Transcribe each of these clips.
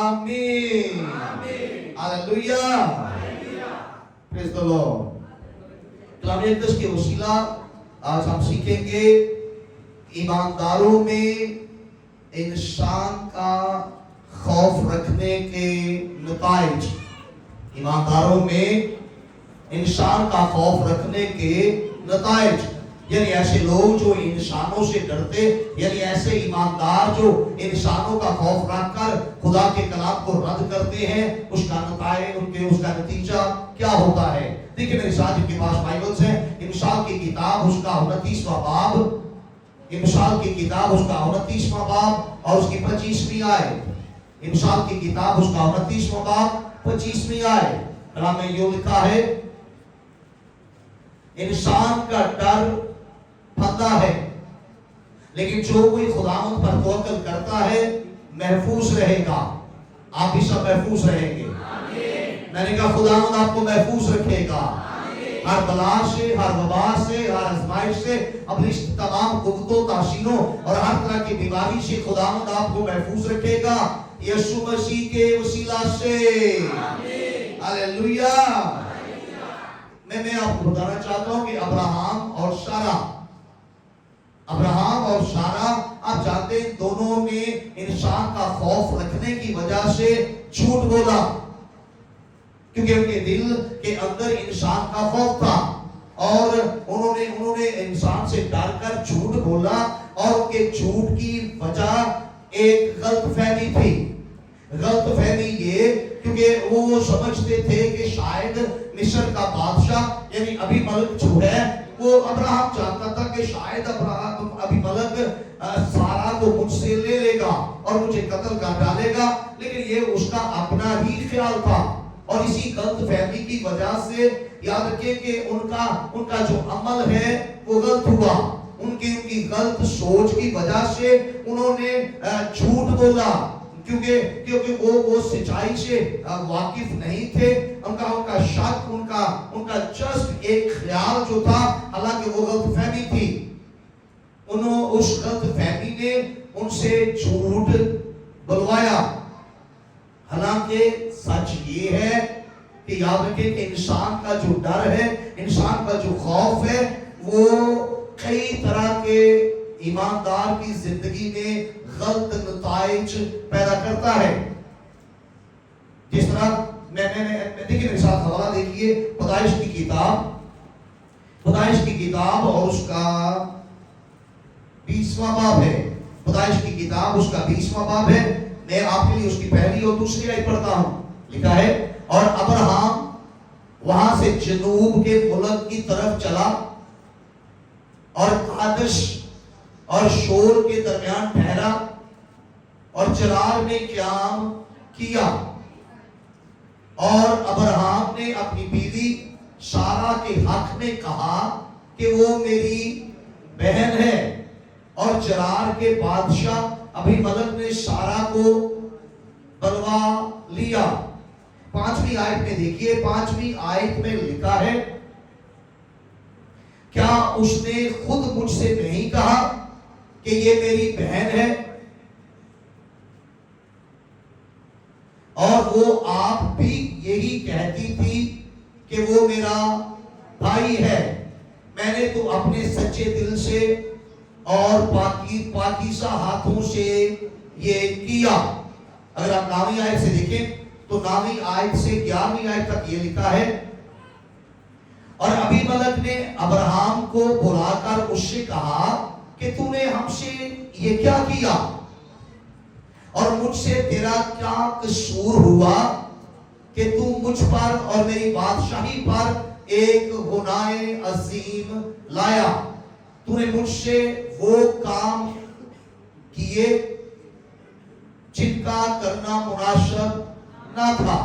आमीन। Hallelujah, praise the Lord. कलाम मुक़द्दस के वसीला आज हम सीखेंगे ईमानदारों में इंसान का खौफ रखने के नताइज। ईमानदारों में इंसान का खौफ रखने के नताइज, यानी ऐसे लोग जो इंसानों से डरते, यानी ऐसे ईमानदार जो इंसानों का खौफ रखकर खुदा के कलाम को रद्द करते हैं, उसका नताइज, उसका नतीजा क्या होता है। देखिए मेरे साथ जिनके पास बाइबल्स हैं, इमसाल की किताब उसका 29वां बाब, इमसाल की किताब उसका 29वां बाब और उसकी 25वीं आयत। इमसाल की किताब उसका 29वां बाब 25वीं आयत। कलाम में यूं लिखा है, इंसान का डर फंदा है, लेकिन जो कोई खुदावंद पर तवक्कुल करता है महफूज रहेगा। आप भी सब महफूज रहेंगे। मैंने कहा खुदावंद आपको महफूज रखेगा हर बला से, हर वबा से, हर आजमाइश से, अपनी तमाम कुव्वतों, तासीरों और हर तरह की बीमारी से खुदावंद आपको महफूज रखेगा यीशु मसीह के वसीला से। हालेलुया। मैं आपको बताना चाहता हूं कि अब्राहम और सारा आप जानते हैं दोनों ने इंसान का खौफ रखने की वजह से झूठ बोला, क्योंकि उनके दिल के अंदर इंसान का खौफ था और उन्होंने इंसान से डरकर झूठ बोला और उनके झूठ की वजह एक गलतफहमी थी। गलतफहमी ये क्योंकि वो समझते थे कि शायद मिस्र का बादशाह यानी अबीमेलेक जो है वो अब्राहम चाहता था कि शायद अबीमेलेक सारा को मुझसे ले लेगा और मुझे कत्ल कर डालेगा, लेकिन ये उसका अपना ही ख्याल था और इसी गलतफहमी की वजह से याद रखिए कि उनका जो अमल है वो गलत हुआ। उनकी गलत सोच की वजह से उन्होंने झूठ बोला, क्योंकि वो सच्चाई से वाकिफ नहीं थे। उनका शक, उनका जस्ट एक ख्याल जो था, हालांकि वो गलतफहमी थी। उस गलतफहमी ने उनसे झूठ बुलवाया। हालांकि सच ये है कि याद रखें कि इंसान का जो डर है, इंसान का जो खौफ है, वो कई तरह के ईमानदार की जिंदगी में गलत नताइज पैदा करता है। जिस तरह देखिए मेरे साथ हवाला देखिए, पैदाइश की किताब और उसका 20वां बाब है। पैदाइश की किताब उसका 20वां बाब है। मैं आपके लिए उसकी पहली और दूसरी आयत पढ़ता हूं। लिखा है, और अब्राहम वहां से जनूब के मुल्क की तरफ चला और कादेश और शोर के दरमियान ठहरा और चरार में क़याम किया। और अब्राहम ने अपनी बीवी सारा के हक में कहा कि वो मेरी बहन है, और चरार के बादशाह अबीमेलेक ने सारा को बलवा लिया। 5वीं आयत में देखिए, 5वीं आयत में लिखा है, क्या उसने खुद मुझसे नहीं कहा कि ये मेरी बहन है, और वो आप भी यही कहती थी कि वो मेरा भाई है। मैंने तो अपने सच्चे दिल से और पाकीज़ा हाथों से ये किया। अगर आप 9वीं आयत से देखें तो 9वीं आयत से 11वीं आयत तक ये लिखा है, और अबीमेलेक ने अब्राहम को बुलाकर उससे कहा कि तूने हमसे ये क्या किया, और मुझसे तेरा क्या कसूर हुआ कि तू मुझ पर और मेरी बादशाही पर एक गुनाह अजीम लाया। तूने मुझसे वो काम किए जिनका करना मुनासिब ना था।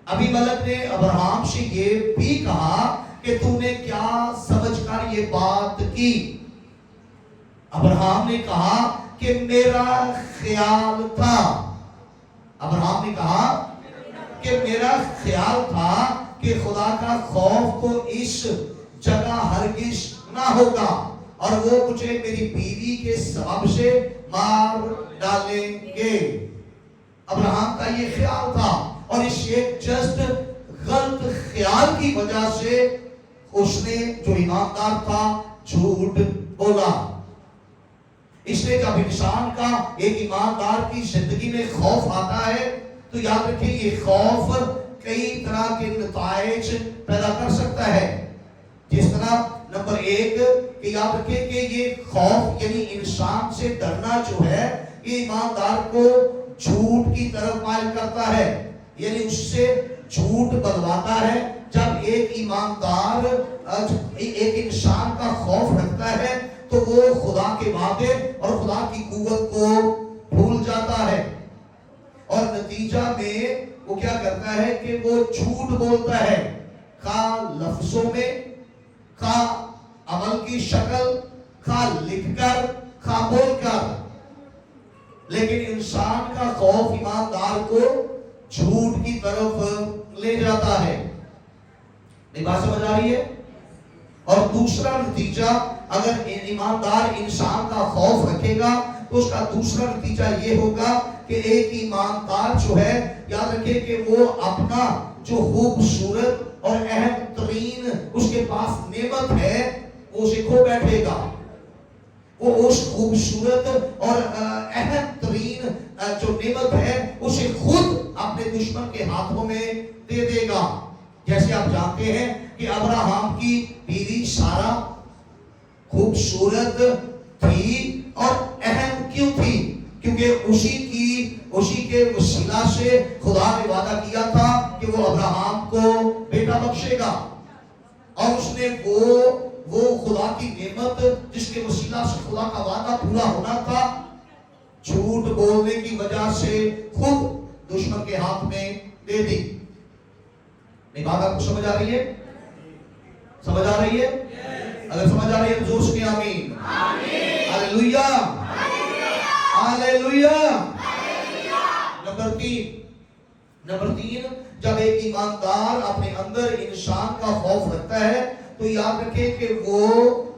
अबीमेलेक ने अब्राहम से ये भी कहा कि तूने क्या समझकर ये बात की। अब्राहम ने कहा कि मेरा ख्याल था। अब्राहम ने कहा कि मेरा ख्याल था कि खुदा का खौफ तो इस जगह हरगिज ना होगा, और वो मुझे मेरी बीवी के सबब से मार डालेंगे। ابراہم کا یہ خیال تھا اور اس ایک جسٹ غلط خیال کی وجہ سے اس نے جو ایماندار تھا جھوٹ بولا. اس لیے جب انسان کا ایک ایماندار کی زندگی میں خوف آتا ہے تو یاد رکھیں یہ خوف کئی طرح کے نتائج پیدا کر سکتا ہے. جس طرح نمبر 1 کہ یاد رکھیں کہ یہ خوف یعنی انسان سے ڈرنا جو ہے یہ ایماندار کو جھوٹ کی طرف مائل کرتا ہے, یعنی اس سے جھوٹ بلواتا ہے. جب ایک ایماندار ایک انسان کا خوف رکھتا ہے تو وہ خدا کے وعدے اور خدا کی قوت کو بھول جاتا ہے اور نتیجہ میں وہ کیا کرتا ہے کہ وہ جھوٹ بولتا ہے, خواہ لفظوں میں, خواہ عمل کی شکل, خواہ لکھ کر, خواہ بول کر. لیکن انسان کا خوف ایماندار کو جھوٹ کی طرف لے جاتا ہے. میری بات سمجھ آ رہی ہے؟ اور دوسرا نتیجہ اگر ایماندار انسان کا خوف رکھے گا تو اس کا دوسرا نتیجہ یہ ہوگا کہ ایک ایماندار جو ہے یاد رکھے کہ وہ اپنا جو خوبصورت اور اہم ترین اس کے پاس نعمت ہے وہ اسے کھو بیٹھے گا. وہ اس خوبصورت اور اہم ترین جو نعمت ہے اسے خود اپنے دشمن کے ہاتھوں میں دے دے گا. جیسے آپ جانتے ہیں کہ ابراہم کی بیوی سارا خوبصورت تھی اور اہم کیوں تھی؟ کیونکہ اسی کے وسیلہ سے خدا نے وعدہ کیا تھا کہ وہ ابراہم کو بیٹا بخشے گا اور اس نے وہ خدا کی نعمت جس کے وسیلہ سے خدا کا وعدہ پورا ہونا تھا جھوٹ بولنے کی وجہ سے خود دشمن کے ہاتھ میں دے دی. میری بات آپ کو سمجھ آ رہی ہے؟ سمجھ آ رہی ہے؟ اگر سمجھ آ رہی ہے تو زور سے آمین. ہاللیلویا ہاللیلویا. نمبر 3 جب ایک ایماندار اپنے اندر انسان کا خوف رکھتا ہے تو یاد رکھے کہ وہ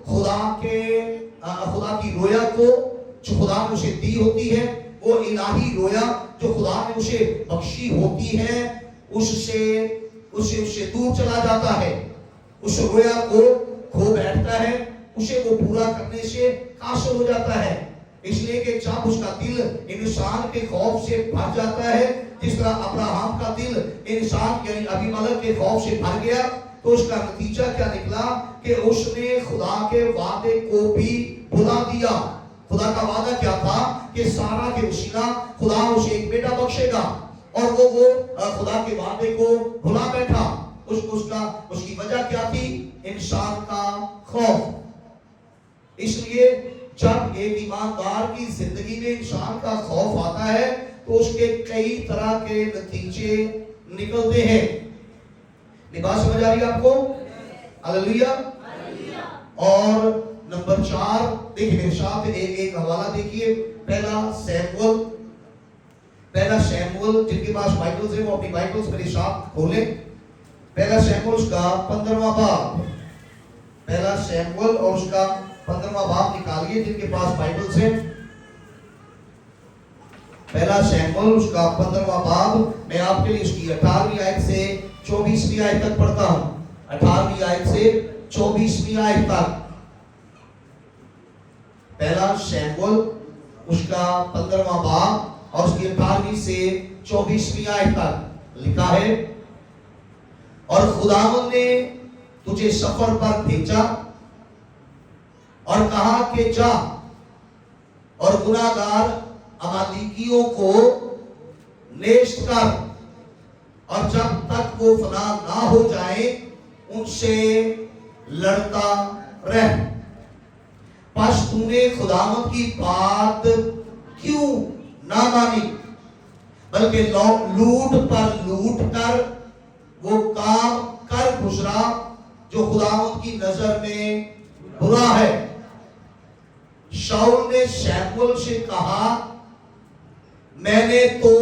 خدا کی رویا کو جو خدا نے اسے دی ہوتی ہے, وہ الہی رویا جو خدا نے اسے بخشی ہوتی ہے, اس سے دور چلا جاتا ہے, اس رویا کو کھو بیٹھتا ہے, اسے وہ پورا کرنے سے قاصر ہو جاتا ہے. اس لیے کہ جب اس کا دل انسان کے خوف سے بھر جاتا ہے, جس طرح ابراہم کا دل انسان یعنی ابیملک کے خوف سے بھر گیا, تو اس کا نتیجہ کیا نکلا کہ اس نے خدا کے وعدے کو بھی بھلا دیا. خدا کا وعدہ کیا تھا کہ سارا کے وسیلہ خدا اسے ایک بیٹا بخشے گا اور وہ خدا کے وعدے کو بھلا بیٹھا. اس کی وجہ کیا تھی؟ انسان کا خوف. اس لیے جب ایک ایماندار کی زندگی میں انسان کا خوف آتا ہے تو اس کے کئی طرح کے نتیجے نکلتے ہیں. بات سمجھ آ رہی ہے آپ کو؟ ہاللیلویا. اور نمبر 4 دیکھیں میرے ساتھ ایک حوالہ دیکھیے. پہلا شیموئیل جن کے پاس بائبلز ہیں وہ اپنی بائبلز میرے ساتھ کھولیں. پہلا شیموئیل اس کا 15واں باب. پہلا شیموئیل اور اس کا 15واں باب نکالیے جن کے پاس بائبلز ہیں. پہلا شیموئیل اس کا 15واں باب. میں آپ کے لیے اس کی 18ویں آیت سے 24ویں آیت تک پڑھتا ہوں. 18ویں آیت سے 24ویں آیت تک. پہلا شیموئیل اس کا 15واں باب اور اس کی 18ویں سے 24ویں آیت تک لکھا ہے, اور خداوند نے تجھے سفر پر بھیجا اور کہا کہ جا اور گناہگار امالیکیوں کو نیست کر, اور جب تک وہ فنا نہ ہو جائیں ان سے لڑتا رہ. پس تو نے خداوند کی بات کیوں نہ مانی, بلکہ لوٹ پر لوٹ کر وہ کام کر گزرا جو خداوند کی نظر میں برا ہے. شاؤل نے شیموئیل سے کہا, میں نے تو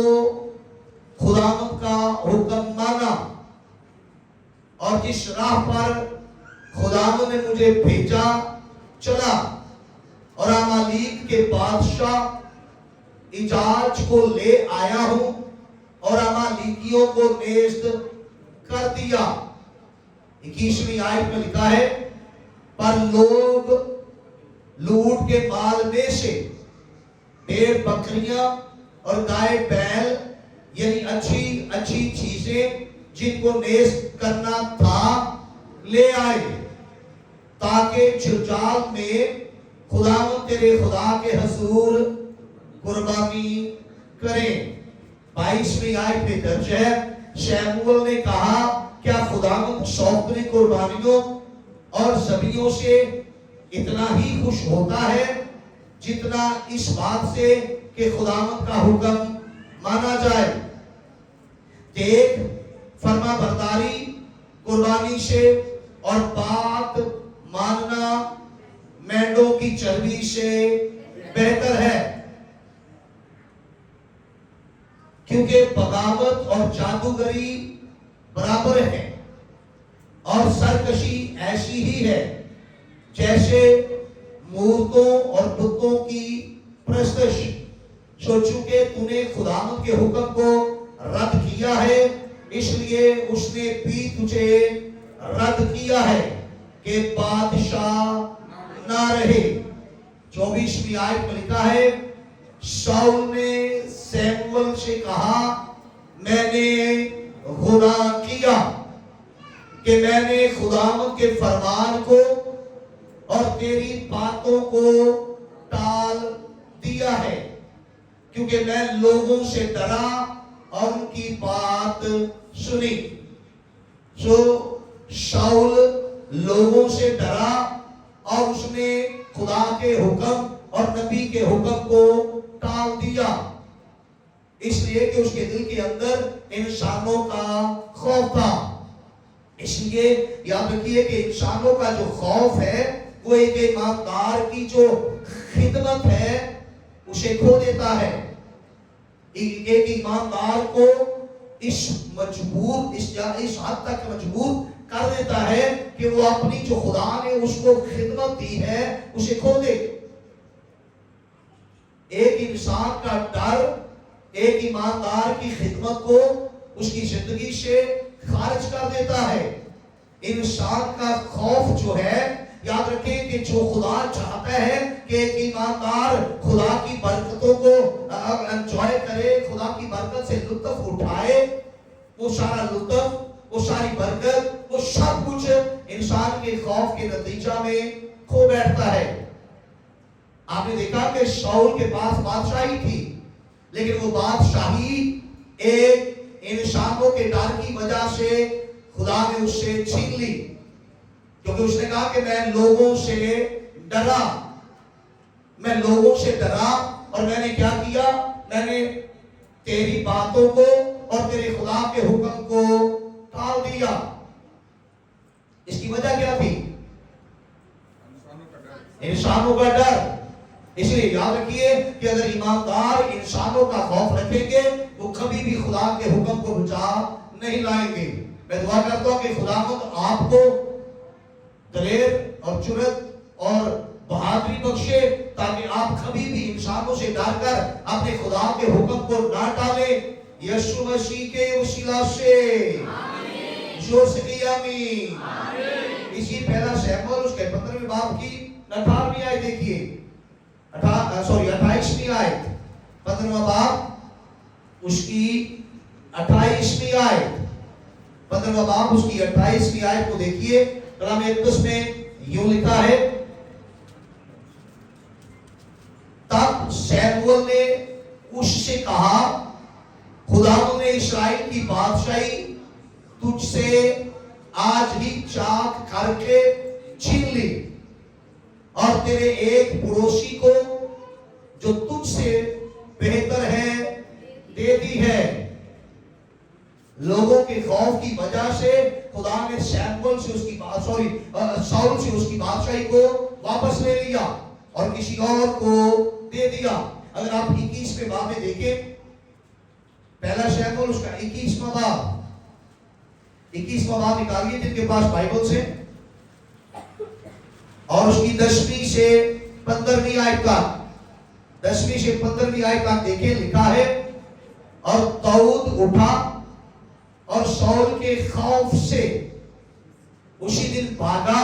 خداوند کا حکم مانا اور جس راہ پر خداوند نے مجھے بھیجا چلا, اور امالیک کے بادشاہ اجاج کو لے آیا ہوں اور امالیکیوں کو نیست کر دیا. 21ویں آیت میں لکھا ہے پر لوگ لوٹ کے مال میں سے بھیڑ بکریاں اور گائے بیل یعنی اچھی چیزیں جن کو نیست کرنا تھا لے آئے تاکہ جلجال میں خداوند تیرے خدا کے حضور قربانی کریں. 22ویں آیت میں درج ہے شموئیل نے کہا کیا خداوند شوقی قربانیوں اور ذبیحوں سے اتنا ہی خوش ہوتا ہے جتنا اس بات سے کہ خداوند کا حکم مانا جائے. دیکھ فرما برداری قربانی سے اور بات ماننا مینڈوں کی چربی سے بہتر ہے کیونکہ بغاوت اور جادوگری برابر ہے اور سرکشی ایسی ہی ہے جیسے مورتوں اور بتوں کی پرستش. سو چونکہ تو نے خداوند کے حکم کو رد کیا ہے اس لیے اس نے بھی تجھے رد کیا ہے کہ بادشاہ نہ رہے. 24ویں آیت میں لکھا ہے شاؤل نے سیموئیل سے کہا میں نے گناہ کیا کہ میں نے خداوند کے فرمان کو اور تیری باتوں کو ٹال دیا ہے کیونکہ میں لوگوں سے ڈرا اور ان کی بات سنی. سو شاؤل لوگوں سے ڈرا اور اس نے خدا کے حکم اور نبی کے حکم کو ٹال دیا اس لیے کہ اس کے دل کے اندر انسانوں کا خوف تھا. اس لیے یاد رکھیے کہ انسانوں کا جو خوف ہے وہ ایک ایماندار کی جو خدمت ہے اسے کھو دیتا ہے. ایک ایماندار کو اس حد تک مجبور کر دیتا ہے کہ وہ اپنی جو خدا نے اس کو خدمت دی ہے اسے کھو دے. ایک انسان کا ڈر ایک ایماندار کی خدمت کو اس کی زندگی سے خارج کر دیتا ہے. انسان کا خوف جو ہے یاد رکھیں کہ جو خدا چاہتا ہے کہ ایک ایماندار خدا کی برکتوں کو انجوائے کرے خدا کی برکت سے لطف اٹھائے وہ سارا لطف وہ ساری برکت وہ سب کچھ انسان کے خوف کے نتیجہ میں کھو بیٹھتا ہے. آپ نے دیکھا کہ شاؤل کے پاس بادشاہی تھی لیکن وہ بادشاہی ایک انسانوں کے ڈر کی وجہ سے خدا نے اس سے چھین لی کیونکہ اس نے کہا کہ میں لوگوں سے ڈرا اور میں نے کیا کیا میں نے تیری باتوں کو اور تیرے خدا کے حکم کو ٹال دیا. اس کی وجہ کیا تھی؟ انسانوں کا ڈر. اس لیے یاد رکھیے کہ اگر ایماندار انسانوں کا خوف رکھیں گے وہ کبھی بھی خدا کے حکم کو بجا نہیں لائیں گے. میں دعا کرتا ہوں کہ خداوند آپ کو دلیر اور جرأت اور بہادری بخشے تاکہ آپ کبھی بھی انسانوں سے ڈر کر اپنے خدا کے حکم کو نہ ٹالیں. یسوع مسیح کے وسیلہ سے زور سے کہیے آمین. اسی پہلا شموئیل اس کے 15ویں باب کی 18ویں آیت دیکھیے 28ویں آیت 15واں باب اس کی 28ویں آیت 15واں باب اس کی 28ویں آیت کو دیکھیے. کلام اقدس میں یوں لکھا ہے تب سیموئیل نے اس سے کہا خداوند نے اسرائیل کی بادشاہی تجھ سے آج ہی چاک کر کے چھین لی اور تیرے ایک پڑوسی کو جو تجھ سے بہتر ہے دے دی ہے. لوگوں کے خوف کی وجہ سے خدا نے شاؤل سے اس کی بادشاہی کو واپس لے لیا اور کسی اور کو دے دیا. اگر آپ 21ویں باب میں دیکھیں پہلا شموئیل اس کا 21واں باب نکالیے جن کے پاس بائبل سے اور اس کی 10ویں سے 15ویں آیت کا 10ویں سے 15ویں آیت کا دیکھیں لکھا ہے اور داؤد اٹھا اور شاول کے خوف سے اسی دن بھاگا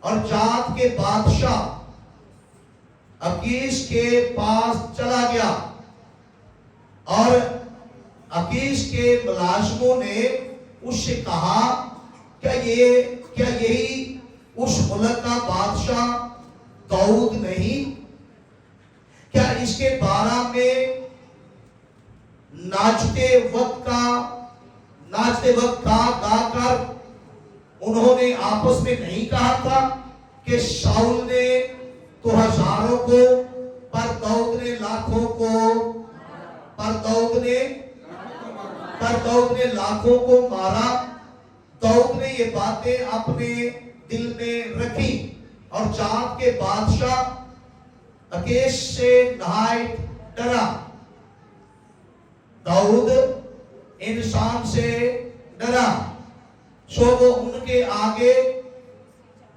اور جات کے بادشاہ اکیش کے پاس چلا گیا، اور اکیش کے ملازموں نے اس سے کہا کیا یہی اس ملک کا بادشاہ داؤد نہیں؟ کیا اس کے بارے میں ناچتے وقت گا کر انہوں نے آپس میں نہیں کہا تھا کہ شاول نے تو ہزاروں کو پر داؤد نے لاکھوں کو لاکھوں کو مارا؟ داؤد نے یہ باتیں اپنے دل میں رکھی اور جات کے بادشاہ اکیش سے نہایت ڈرا۔ داؤد انسان سے ڈرا، سو وہ ان کے آگے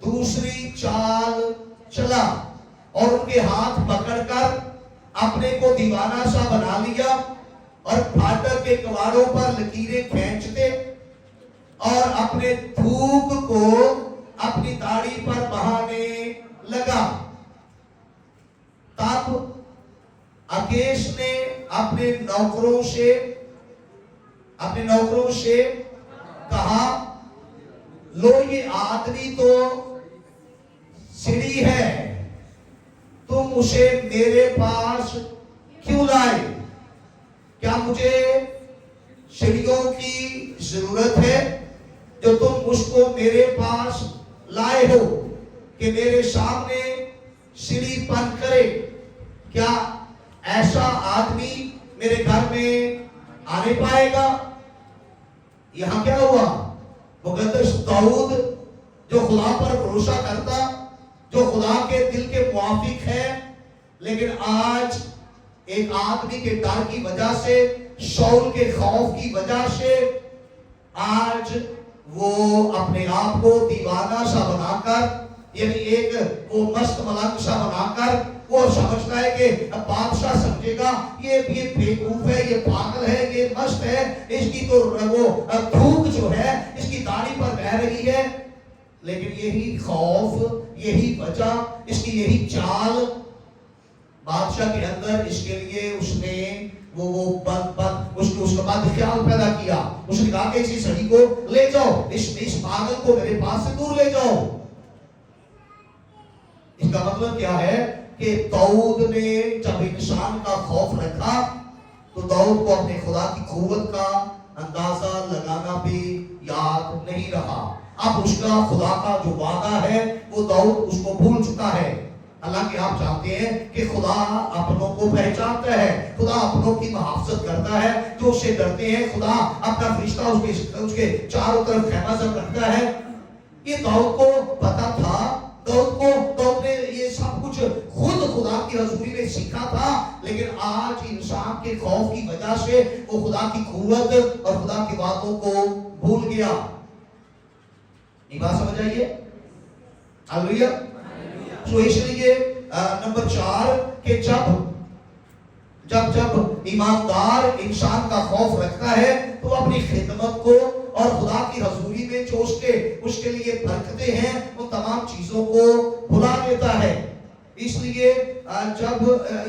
دوسری چال چلا اور ان کے ہاتھ پکڑ کر اپنے کو دیوانہ سا بنا لیا اور پھاٹک کے کواڑوں پر لکیریں کھینچتے اور اپنے تھوک کو اپنی داڑھی پر بہانے لگا۔ تب اکیش نے اپنے نوکروں سے کہا، لو یہ آدمی تو سڑی ہے، تم اسے میرے پاس کیوں لائے؟ کیا مجھے سڑیوں کی ضرورت ہے جو تم اس کو میرے پاس لائے ہو کہ میرے سامنے سڑی پن کرے؟ کیا ایسا آدمی میرے گھر میں آنے پائے گا؟ یہاں کیا ہوا؟ مقدس داؤد جو خدا پر بھروسہ کرتا، جو خدا کے دل کے موافق ہے، لیکن آج ایک آدمی کے ڈر کی وجہ سے، شاول کے خوف کی وجہ سے، آج وہ اپنے آپ کو دیوانہ سا بنا کر، یعنی ایک وہ مست ملنگ سا بنا کر وہ سمجھتا ہے کہ بادشاہ سمجھے گا یہ بیوقوف ہے، یہ پاگل ہے، یہ مست ہے، اس کی تو وہ تھوک جو ہے اس کی داڑھی پر بہ رہی ہے۔ لیکن یہی خوف، یہی وجہ، اس کی یہی چال بادشاہ کے اندر، اس کے لیے اس نے اس کا بد خیال پیدا کیا۔ اس نے کہا کہ اسی سڑی کو لے جاؤ، اس پاگل کو میرے پاس سے دور لے جاؤ۔ اس کا مطلب کیا ہے کہ داؤد نے جب انسان کا خوف رکھا تو داؤد کو اپنے خدا کی قوت کا اندازہ لگانا بھی یاد نہیں رہا۔ اب اس کا خدا کا جو وعدہ ہے وہ داؤد اس کو بھول چکا ہے۔ حالانکہ آپ جانتے ہیں کہ خدا اپنوں کو پہچانتا ہے، خدا اپنوں کی محافظت کرتا ہے، جو اس سے ڈرتے ہیں خدا اپنا فرشتہ اس کے چاروں طرف خیمہ زن رکھتا ہے۔ یہ داؤد کو پتا تھا، داؤد نے یہ سب کچھ خود خدا کی حضوری میں سیکھا تھا، لیکن آج انسان کے خوف کی وجہ سے وہ خدا کی قوت اور خدا کی باتوں کو بھول گیا۔ یہ بات سمجھ آئیے؟ ہاللیلویہ۔ تو اس لیے نمبر 4 کہ جب ایماندار انسان کا خوف رکھتا ہے تو اپنی خدمت کو اور خدا کی حضوری میں جو اس کے لیے برکتیں ہیں وہ تمام چیزوں کو بھلا دیتا ہے۔ اس لیے جب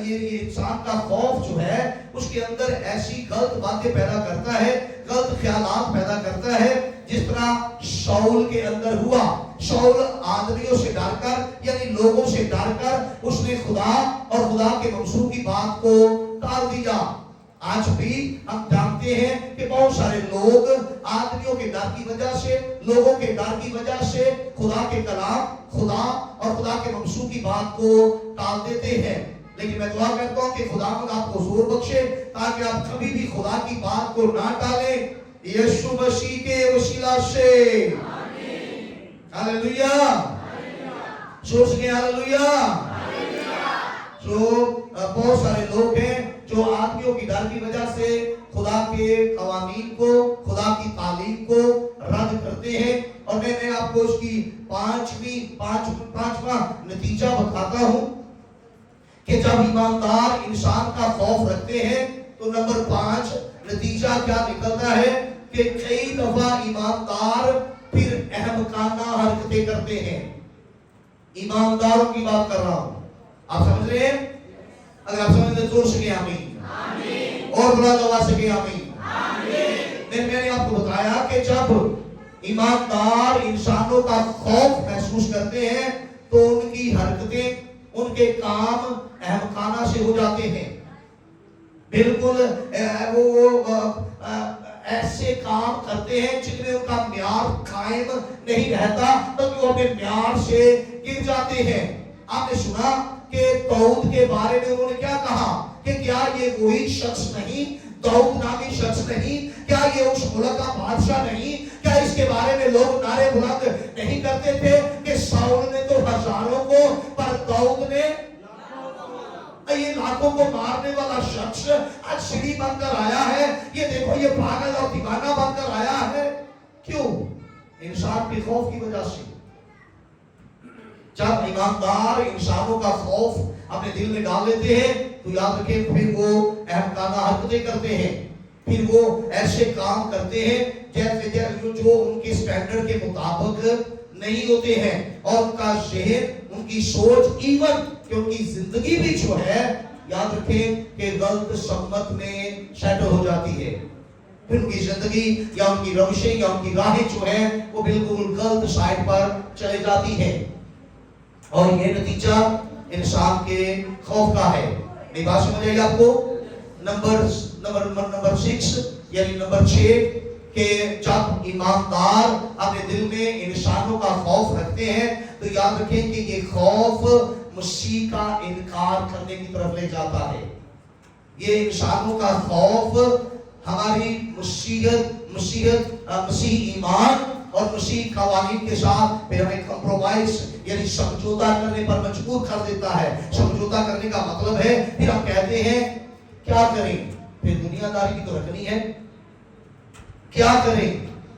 یہ انسان کا خوف جو ہے اس کے اندر ایسی غلط باتیں پیدا کرتا ہے، غلط خیالات پیدا کرتا ہے، جس طرح شاول کے اندر ہوا۔ شاول آدمیوں سے ڈر کر، یعنی لوگوں سے ڈر کر، اس نے خدا اور خدا کے منصوب کی بات کو ٹال دیا۔ آج بھی ہم جانتے ہیں کہ بہت سارے لوگ آدمیوں کے ڈر کی وجہ سے، لوگوں کے ڈر کی وجہ سے خدا کے کلام، خدا اور خدا کے منصوب کی بات کو ٹال دیتے ہیں۔ لیکن میں دعا کرتا ہوں کہ خدا آپ کو زور بخشے تاکہ آپ کبھی بھی خدا کی بات کو نہ ٹالیں، یسوع مسیح کے وسیلہ سے۔ ہاللیلویہ، سوچ کے ہاللیلویہ۔ بہت سارے لوگ ہیں جو آدمیوں کی ڈر کی وجہ سے خدا کے قوانین کو، خدا کی تعلیم کو رد کرتے ہیں، اور میں آپ کو اس کی پانچواں نتیجہ بتاتا ہوں کہ جب ایماندار انسان کا خوف رکھتے ہیں تو نمبر 5 نتیجہ کیا نکلتا ہے کہ کئی دفعہ ایماندار پھر احمقانہ حرکتیں کرتے ہیں. ایمانداروں کی بات کر رہا ہوں, آپ سمجھ رہے ہیں؟ اگر آپ سمجھ رہے زور سے کہیں آمین, اور بڑا دعا سے کہیں آمین. میں نے آپ کو بتایا کہ جب ایماندار انسانوں کا خوف محسوس کرتے ہیں تو ان کی حرکتیں, ان کے کام احمقانہ سے ہو جاتے ہیں. بالکل وہ ایسے کام کرتے ہیں جن میں ان کا معیار قائم نہیں رہتا بلکہ وہ اپنے معیار سے گر جاتے ہیں. آپ نے سنا کہ داؤد کے بارے میں انہوں نے کیا کہا کہ کیا یہ وہی شخص نہیں, داؤد نامی شخص نہیں, کیا یہ اس ملک کا بادشاہ نہیں, کیا اس کے بارے میں لوگ نعرے بلند نہیں کرتے تھے کہ ساؤل نے تو ہزاروں کو پر داؤد نے یہ لاکھوں کو مارنے والا شخص آج سیڑھی بن کر آیا ہے, یہ دیکھو یہ پاگل اور دیوانہ بن کر آیا ہے. کیوں؟ انسان کے خوف کی وجہ سے. جب ایماندار انسانوں کا خوف اپنے دل میں ڈال لیتے ہیں تو یاد رکھیں پھر وہ احمقانہ حرکتیں کرتے ہیں, پھر وہ ایسے کام کرتے ہیں جیسے جو ان کے سٹینڈرڈ کے مطابق نہیں ہوتے ہیں, اور ان کا ذہن, ان کی سوچ, ایون کہ ان کی زندگی بھی جو ہے یاد رکھیں کہ غلط سمت میں سیٹل ہو جاتی ہے. پھر ان کی زندگی یا ان کی روشیں یا ان کی راہیں جو ہے وہ بالکل غلط سائٹ پر چلے جاتی ہے, اور یہ نتیجہ انسان کے خوف کا ہے. میری بات سمجھ آئی آپ کو؟ نمبر 6 یعنی نمبر 6 کہ جب ایماندار اپنے دل میں انسانوں کا خوف رکھتے ہیں تو یاد رکھیں کہ یہ خوف مسیح کا انکار کرنے کی طرف لے جاتا ہے. یہ انسانوں کا خوف ہماری مسیح ایمان اور مسیح قوانین کے ساتھ پھر ہمیں کمپرومائز یعنی سمجھوتا کرنے پر مجبور کر دیتا ہے. سمجھوتا کرنے کا مطلب ہے پھر ہم کہتے ہیں کیا کریں, پھر دنیا داری بھی تو رکھنی ہے, کیا کریں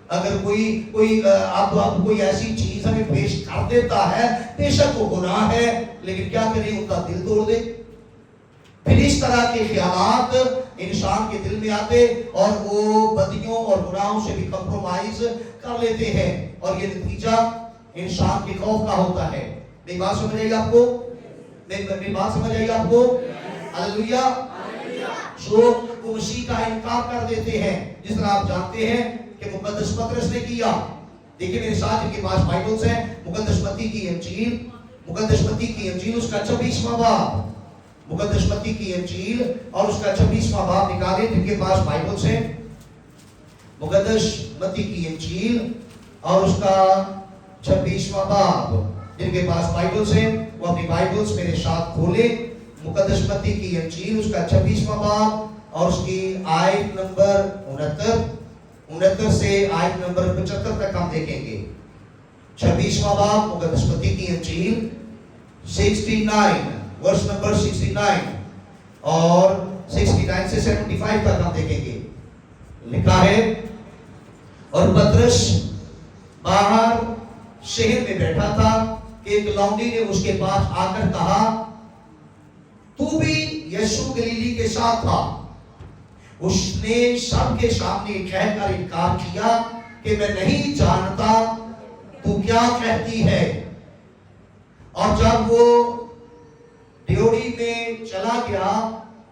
اگر کوئی اب کوئی ایسی چیز ہمیں پیش کر دیتا ہے, بے شک وہ گناہ ہے لیکن کیا کریں ان کا دل توڑ دے. پھر اس طرح کے خیالات انسان کے دل میں آتے اور وہ بدیوں اور گناہوں سے بھی کمپرومائز کر لیتے ہیں, اور یہ نتیجہ انسان کے خوف کا ہوتا ہے. میری بات سمجھ آئی آپ کو؟ میری بات سمجھ آئی آپ کو؟ ہاللیلویا. جو وہ مسیح کا انکار کر دیتے ہیں, جس طرح آپ جانتے ہیں کہ مقدس پطرس نے کیا. دیکھیں میرے ساتھ ان کے پاس بائبلز ہیں, مقدس متی کی انجیل اس کا 26واں باب, مقدس متی کی انجیل اور اس کا 26واں باب نکالیں جن کے پاس بائبلز ہیں. مقدس متی کی انجیل اور اس کا 26واں باب, جن کے پاس بائبلز ہیں وہ اپنی بائبلز میرے ساتھ کھولیں. مقدس متی کی انجیل اس کا 26واں باب اور اس کی آیت نمبر 69 سے آیت نمبر 75 تک ہم دیکھیں گے. 26واں باب مقدس متی کی انجیل 69 ورس نمبر 69 اور 69 سے 75 تک ہم دیکھیں گے. لکھا ہے, اور پطرس باہر شہر میں بیٹھا تھا کہ ایک لونڈی نے اس کے پاس آ کر کہا تو بھی یسوع گلیلی کے ساتھ تھا. اس نے سب کے سامنے کہہ کر انکار کیا کہ میں نہیں جانتا, تو کیا کہتی ہے. اور جب وہ ڈیوڑی میں چلا گیا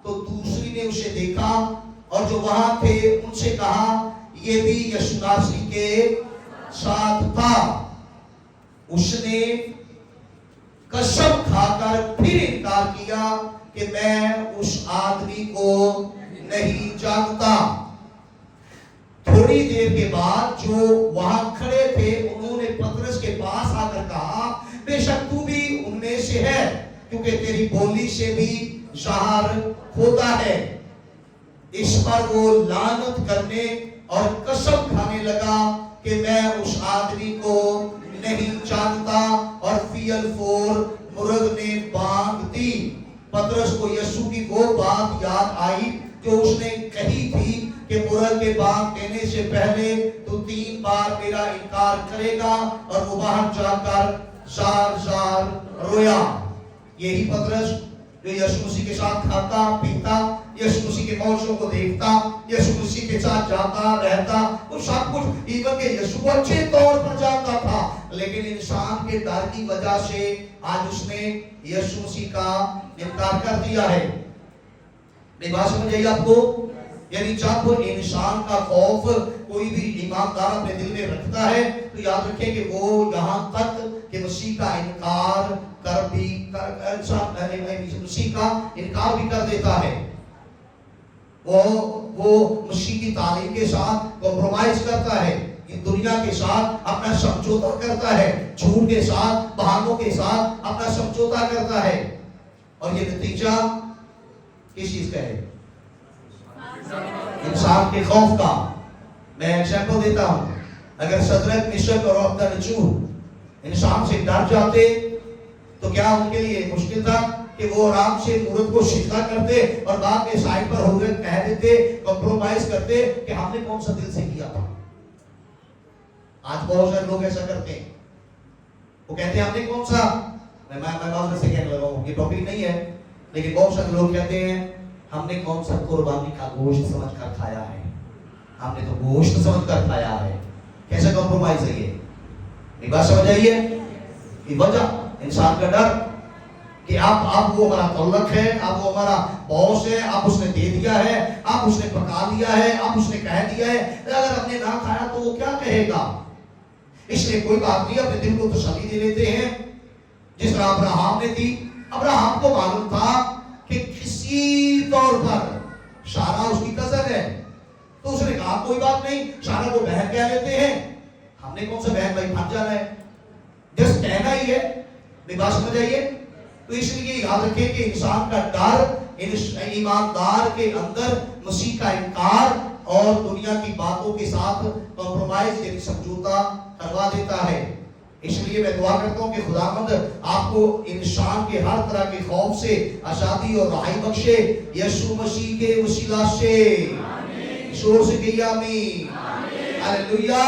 تو دوسری نے اسے دیکھا اور جو وہاں تھے ان سے کہا یہ بھی یسوع ناصری کے ساتھ تھا. اس نے قسم کھا کر پھر انکار کیا کہ میں اس آدمی کو نہیں جانتا. تھوڑی دیر کے بعد جو وہاں کھڑے تھے انہوں نے پطرس کے پاس آ کر کہا بے شک تو بھی ان میں سے ہے, کیونکہ تیری بولی سے بھی ظاہر ہوتا ہے. اس پر وہ لعنت کرنے اور قسم کھانے لگا کہ میں اس آدمی کو نہیں جانتا, اور فی الفور مرغ نے بانگ دی. پطرس کو یسوع کی وہ بات یاد آئی جو اس نے کہی تھی کہ مرغ کے بانگ دینے سے پہلے تو 3 بار میرا انکار کرے گا, اور وہ باہر جا کر زار رویا. یہی پطرس جو یسوع مسیح کے ساتھ کھاتا پیتا यीशु मसीह के मौजों को देखता, यीशु मसीह के साथ जाता रहता, वो सब कुछ इवन के यीशु को अच्छे तौर पर जानता था, लेकिन इंसान के डर की वजह से आज उसने यीशु मसीह का इनकार कर दिया है। मेरी बात समझ आई आपको? यानी जब इंसान का खौफ कोई भी ईमानदार अपने दिल में रखता है तो याद रखें कि वो यहाँ तक कि मसीह का इनकार मसीह का इनकार भी कर देता है। वो मसीह की तालीम के साथ कॉम्प्रोमाइज करता है, इन दुनिया के साथ अपना समझौता करता है, झूठ के साथ, बहानों के साथ अपना समझौता करता है। और ये नतीजा किस चीज का है? इंसान के खौफ का। मैं एग्जाम्पल देता हूं, अगर सदरक मिशक और अब्दुल इंसान से डर जाते तो क्या उनके लिए मुश्किल था कि वो आराम से मूर्त को सिजदा करते और बाद में साइड पर होकर कह देते, कॉम्प्रोमाइज करते कि हमने कौन सा दिल से किया था। आज बहुत सारे लोग ऐसा करते हैं, वो कहते हैं हमने कौन सा, मैं बात से कहने लगा हूं, ये टॉपिक नहीं है, लेकिन बहुत सारे लोग कहते हैं हमने कौन सा कुर्बानी का गोश्त समझ कर खाया है, हमने तो गोश्त समझ कर खाया है। कैसा कॉम्प्रोमाइज है ये? मेरी बात समझ आई है? ये वजह इंसान का डर कि आप वो हमारा तल्लक है, आप वो हमारा बॉस है, आप उसने दे दिया है, आप उसने पका दिया है, आप उसने कह दिया है, अगर हमने ना खाया तो वो क्या कहेगा। इसलिए कोई बात नहीं, अपने दिल को तसल्ली दे लेते हैं, जिस तरह अब्राहम ने दी। अब्राहम को मालूम था कि किसी तौर पर सारा उसकी कजन है, तो उसने कहा कोई बात नहीं, सारा को बहन कह लेते हैं, हमने कौन सा बहन भाई फट जाना है, जस्ट कहना ही है। मेरी बात समझ आइए? तो इसलिए याद रखें कि इंसान का डर ईमानदार के अंदर मसीह का इनकार और दुनिया की बातों के साथ कॉम्प्रोमाइज यानी समझौता करवा देता है। इसलिए मैं दुआ करता हूं कि खुदावंद आपको इंसान के हर तरह के खौफ से आजादी और रहाई बख्शे, यीशु मसीह के वसीला से। जोर से कहिए आमीन, हालेलुया।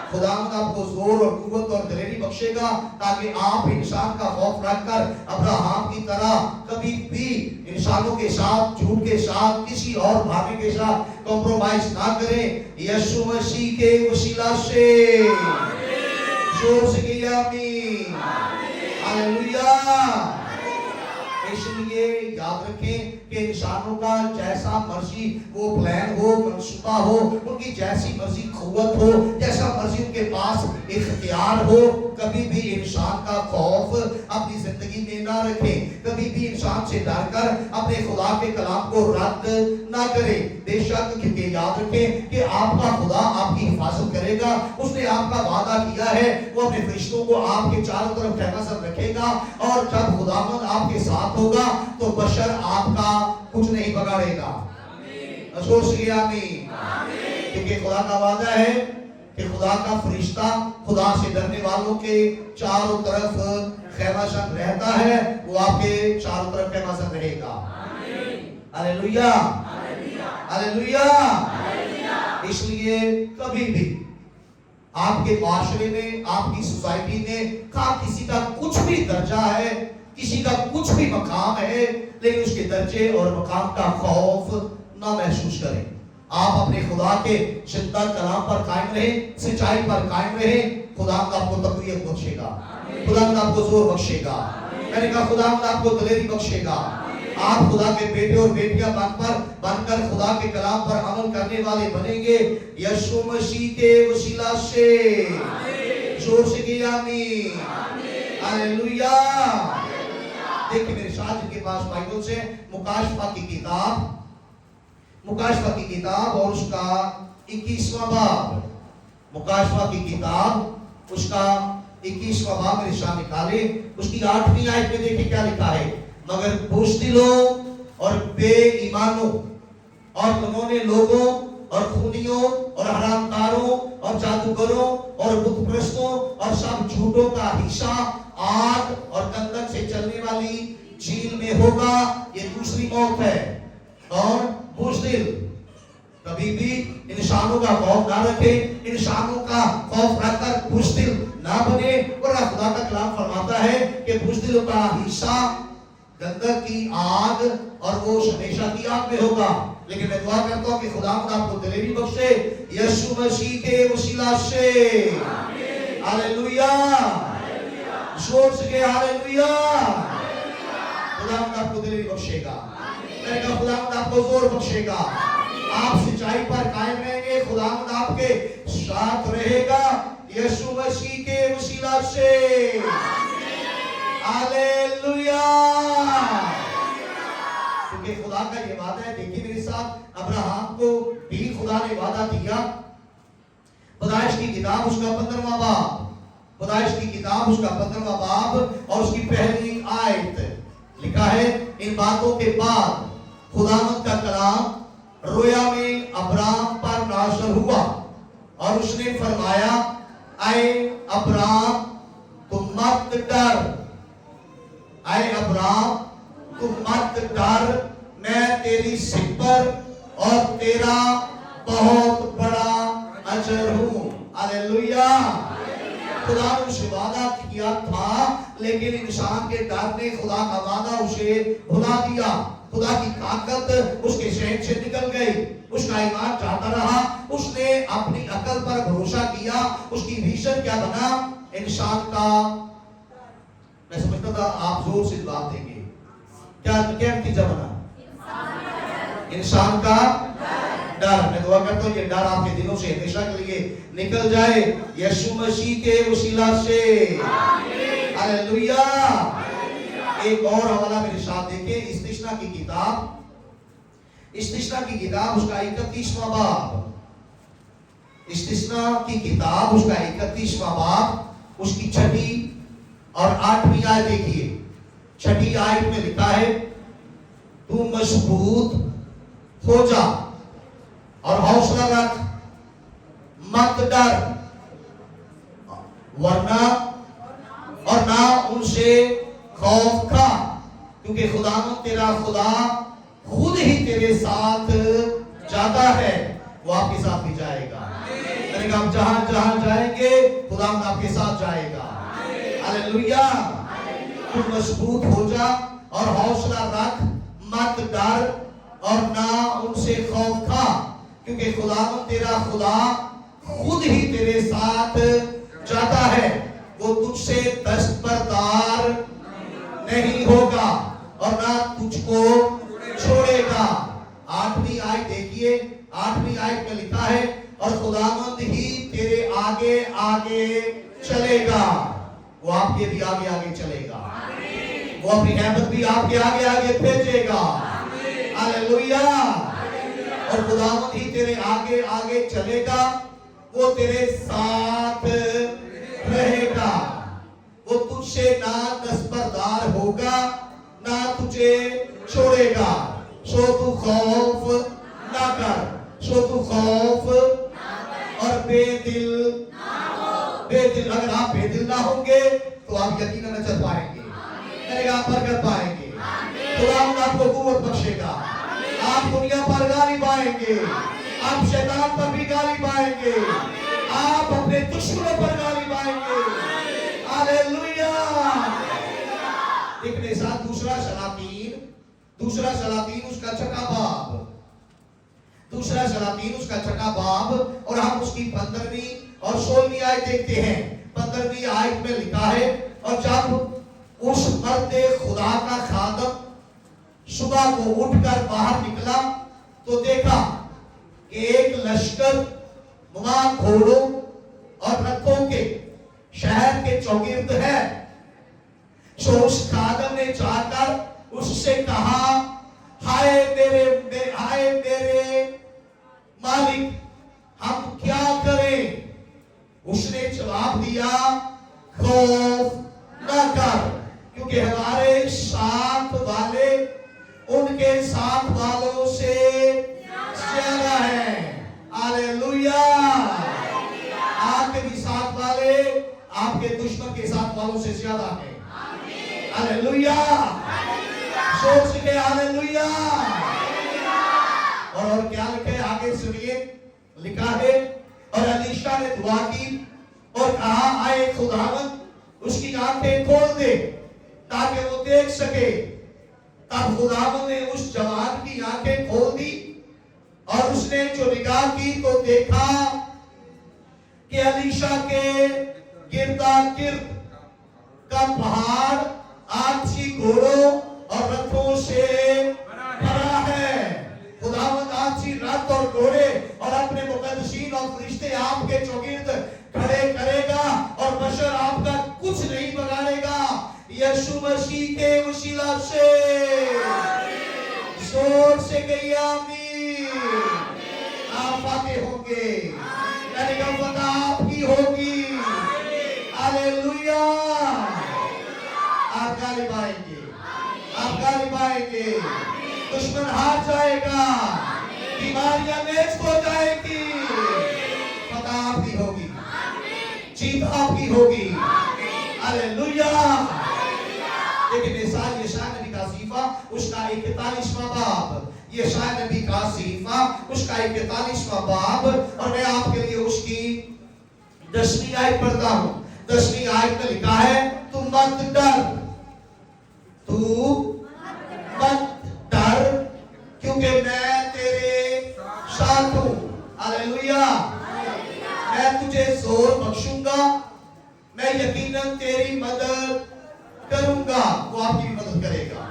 खुदावंद आपको जोर और कुव्वत और दिलेरी बख्शेगा ताकि आप इंसान का खौफ रखकर अब्राहम की तरह कभी भी इंसानों के साथ, झूठ के साथ, किसी और भागे के साथ कॉम्प्रोमाइज ना करें, यीशु मसीह के वसीला से। जोर से कहिए आमीन, हालेलुया। इसलिए याद रखें कि इंसानों का जैसा मर्जी वो प्लान हो, मंसूबा हो, उनकी जैसी मर्जी कुव्वत हो, जैसा मर्जी उनके पास इख्तियार हो, कभी भी इंसान का खौफ अपनी जिंदगी में ना रखें, कभी भी इंसान से डरकर अपने खुदा के कलाम को रद्द ना करें। बेशक क्योंकि याद रखें कि आपका खुदा आपकी हिफाजत करेगा, उसने आपका वादा किया है, वो अपने फरिश्तों को आपके चारों तरफ हिफाजत रखेगा, और जब खुदावंद आपके साथ होगा तो बशर आपका कुछ नहीं बगाड़ेगा। जोर से आमीन। क्योंकि खुदा का वादा है कि खुदा का फरिश्ता खुदा से डरने वालों के चारों तरफ खैमाशन रहता है, वो आपके चारों तरफ खैमाशन रहेगा। Hallelujah, hallelujah. इसलिए कभी भी आपके माशरे में, आपकी सोसाइटी में किसी का कुछ भी दर्जा है, किसी का कुछ भी मकाम है, लेकिन उसके दर्जे और मकाम का खौफ ना महसूस करें। आप अपने खुदा के जिंदा कलाम पर कायम रहें, सच्चाई पर कायम रहें, खुदा आपको तकवीयत बख्शेगा, खुदा आपको जोर बख्शेगा, मैंने कहा खुदा आपको दलेरी बख्शेगा। आप खुदा के बेटे और बेटियां बनकर खुदा के कलाम पर अमल करने वाले बनेंगे, यीशु मसीह के वसीला से। जोर से कहिए आमीन, हालेलुया। देखिए मेरे साथ जिनके पास बाइबल से मुकाशफा की किताब और उसका 21वां बाब, मुकाशफा की किताब उसका 21वां बाब मेरे सामने निकाले, उसकी 8वीं आयत में देखिए क्या लिखा है। मगर बुज़दिलों और बेईमानों और उन्होंने लोगों और खूनियों और हरामकारों और जादूगरों और बुतप्रस्तों और सब झूठों का हिस्सा आग और गंधक से चलने वाली झील में होगा। ये दूसरी मौत है। और बुज़दिल, कभी भी इंसानों का खौफ ना रखे, इंसानों का खौफ रखकर बुज़दिल ना बने। और खुदा का कलाम फरमाता है कि बुज़दिलों का हिस्सा गंधक की आग اور وہ ہمیشہ کی آگ میں ہوگا. لیکن میں دعا کرتا ہوں کہ خداوند آپ کو دلیری بخشے یسوع مسیح کے وسیلہ سے. ہاللویا. زور سے کہ ہاللویا. خداوند آپ کو دلیری بخشے گا. میں نے کہا خداوند آپ کو زور بخشے گا. آپ سچائی پر قائم رہیں گے. خداوند آپ کے ساتھ رہے گا یسوع مسیح کے وسیلہ سے. ہاللویا. کیونکہ خدا کا یہ وعدہ ہے. دیکھیے میرے ساتھ ابراہم کو بھی خدا نے وعدہ دیا. پیدائش کی کتاب اس کا 15واں باب. پیدائش کی کتاب اس کا 15واں باب اور اس کی پہلی آیت لکھا ہے ان باتوں کے بعد خداوند کا کلام رویا میں ابراہم پر نازل ہوا اور اس نے فرمایا اے ابراہم تم مت ڈر. اے ابراہم تم مت ڈر میں تیری سپر اور تیرا بہت بڑا اجر ہوں. ہاللویا. خدا نے اسے وعدہ کیا تھا لیکن انسان کے ڈر نے خدا کا وعدہ اسے بھلا دیا. خدا کی طاقت اس کے ذہن سے نکل گئی. اس کا ایمان جاتا رہا. اس نے اپنی عقل پر بھروسہ کیا. اس کی ویژن کیا بنا؟ انسان کا. میں سمجھتا تھا آپ زور سے جواب دیں گے. کیا نتیجہ بنا؟ انسان کا ڈر. میں دعا کرتا ہوں یہ ڈر آپ کے دلوں سے ہمیشہ کے لیے نکل جائے یسوع مسیح کے وسیلہ سے. ہاللویا. ایک اور حوالہ میرے ساتھ دیکھیں. استثنا کی کتاب. استثنا کی کتاب اس کا 31واں باب. استثنا کی کتاب اس کا 31واں باب اس کی 6 اور 8ویں آیت دیکھیے. 6 آیت میں لکھا ہے تو مضبوط ہو جا اور حوصلہ رکھ مت ڈر ورنہ اور نہ ان سے خوف کھا کیونکہ خداوند تیرا خدا خود ہی تیرے ساتھ جاتا ہے. وہ آپ کے ساتھ بھی جائے گا. میں نے کہا آپ جہاں جہاں جائیں گے خداوند آپ کے ساتھ جائے گا. ہاللویا. تم مضبوط ہو جا اور حوصلہ رکھ مت ڈر اور نہ ان سے خوف کھا کیونکہ خداوند تیرا خدا خود ہی تیرے ساتھ جاتا ہے. وہ تجھ سے دستبردار نہیں ہوگا اور نہ تجھ کو چھوڑے گا. 8ویں آیت دیکھیے. 8ویں آیت میں لکھا ہے اور خداوند ہی تیرے آگے آگے چلے گا. وہ آپ کے بھی آگے آگے چلے گا. وہ اپنی حیبت بھی آپ کے آگے آگے بھیجے گا. ہاللویا. اور خداوند ہی تیرے آگے آگے چلے گا. وہ تیرے ساتھ رہے گا. وہ تجھ سے نہ دستبردار ہوگا نہ تجھے چھوڑے گا. سو تو خوف نہ کر. سو تو خوف اور بے دل بے دل. اگر آپ بے دل نہ ہوں گے تو آپ یقیناً نہ چل پائیں گے. آپ برکت پائیں گے. خداوند آپ کو قوت بخشے گا. آپ دنیا پر غالب آئیں گے. آپ شیطان پر بھی غالب آئیں گے. آپ اپنے دشمنوں پر غالب آئیں گے. ہاللویا. ایک ساتھ دوسرا سلاطین اس کا 6واں باب. دوسرا سلاطین اس کا 6واں باب اور ہم اس کی 15ویں اور 16ویں آیت دیکھتے ہیں. 15ویں آیت میں لکھا ہے اور جب اس مرد خدا کا خادم صبح کو اٹھ کر باہر نکلا تو دیکھا کہ ایک لشکر نما گھوڑوں اور رتھوں کے شہر کے چوگرد ہے. سو اس خادم نے جا کر اس سے کہا ہائے میرے مالک ہم کیا کریں. اس نے جواب دیا خوف نہ کر کیونکہ ہمارے ساتھ والے ان کے ساتھ والوں سے زیادہ ہیں. ہاللویا. آپ کے بھی ساتھ والے آپ کے دشمن کے ساتھ والوں سے زیادہ ہیں. ہاللویا. سوچ کے ہاللویا. اور کیا لکھے آگے سنیے. لکھا ہے اور الیشا نے دعا کی اور کہا آئے خداوند اس کی آنکھیں کھول دے تاکہ وہ دیکھ سکے. तब खुदावंद ने उस जवान की आंखें खोल दी और उसने जो निगाह की तो देखा कि एलीशा के गिरदा गिर्द का पहाड़ आछी घोड़ों और रथों से भरा है। खुदावंद आछी रथ और घोड़े और अपने मुकद्दसीन और फरिश्ते आपके चौगिर्द खड़े करेगा और बशर आपका कुछ नहीं बिगाड़ेगा, यीशु मसीह के वसीला से। जोर से कहिए आमीन। आप फातेह होंगे, यानी कि फतह आपकी होगी। हालेलुया। आप गालिब आएंगे, आप गालिब आएंगे, दुश्मन हार जाएगा, बीमारियां नष्ट हो जाएगी, फतह आपकी होगी, जीत आपकी होगी। हालेलुया। लेकिन यशायाह नबी का सीफा उसका 41वां बाब, यशायाह नबी का सीफा उसका 41वां बाब, और मैं आपके लिए उसकी 10वीं आयत पढ़ता हूं। 10वीं आयत में लिखा है, तू मत डर, तू मत डर, क्योंकि मैं तेरे साथ हूं। हालेलुया। मैं तुझे जोर बख्शूंगा, मैं यकीनन तेरी मदद करूंगा। वो आपकी मदद करेगा,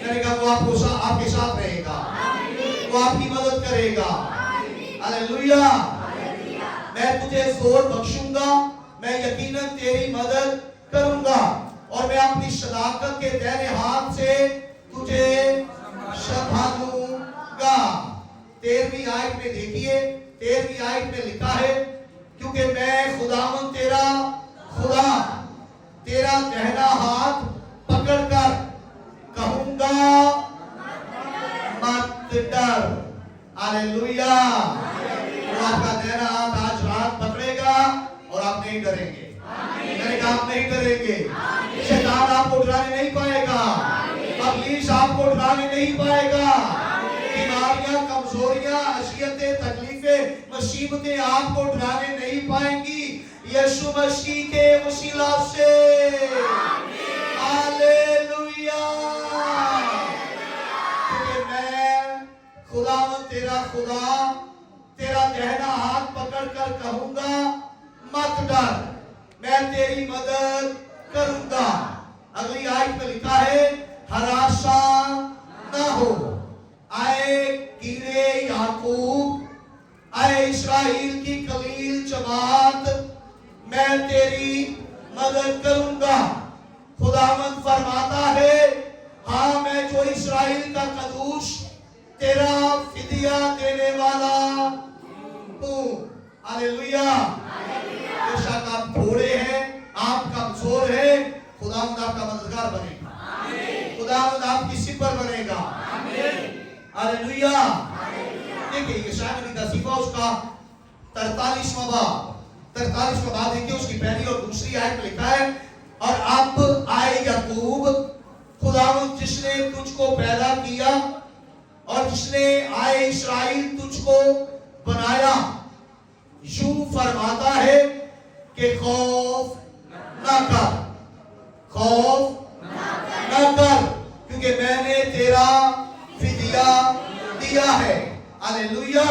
करेगा, वो आपके साथ रहेगा, वो आपकी मदद करेगा। हालेलुया। मैं तुझे जोर बख्शूंगा, मैं यकीनन तेरी मदद करूंगा, और मैं अपनी सदाकत के दाहिने हाथ से तुझे संभालूंगा। 13वीं आयत में देखिए, 13वीं आयत में लिखा है, क्योंकि मैं खुदावंद तेरा खुदा तेरा दाहिना हाथ पकड़कर कहूंगा मत डर। हालेलुया। वो आपका दाहिना हाथ आज रात पकड़ेगा और आप नहीं डरेंगे, करेगा, आप नहीं डरेंगे। शैतान आपको डराने नहीं पाएगा, अबलीस आपको डराने नहीं पाएगा। बीमारियां, कमजोरियां, अशियतें, तकलीफें, मुसीबतें आपको डराने नहीं पाएंगी, यीशु मसीह के वसीला से। हालेलुया। क्योंकि मैं खुदावंद तेरा खुदा तेरा दाहिना हाथ पकड़कर कहूंगा मत डर, मैं तेरी मदद करूंगा। अगली आयत में लिखा है, हराशा न हो, आए कीड़े याकूब, आए इस्राएल की कलील जमात, मैं तेरी मदद करूंगा। खुदावंद फरमाता है, हाँ मैं जो इस्राएल का कदूस तेरा फिदिया देने वाला हूँ। हालेलुया। बेशक आप थोड़े हैं, आप कमजोर हैं, खुदावंद आपका मददगार बनेगा, खुदावंद आपकी सिपर बनेगा। हालेलुया। देखिए यशायाह नबी का सीफा उसका 43वां बाब, 43वां बाब देखिए, उसकी पहली और दूसरी आयत में लिखा है, और अब आए याकूब, खुदावंद जिसने तुझको पैदा किया और जिसने आए इस्राएल तुझको बनाया, यूं फरमाता है कि खौफ न कर, खौफ न कर, क्योंकि मैंने तेरा फिदिया दिया है। हालेलुया।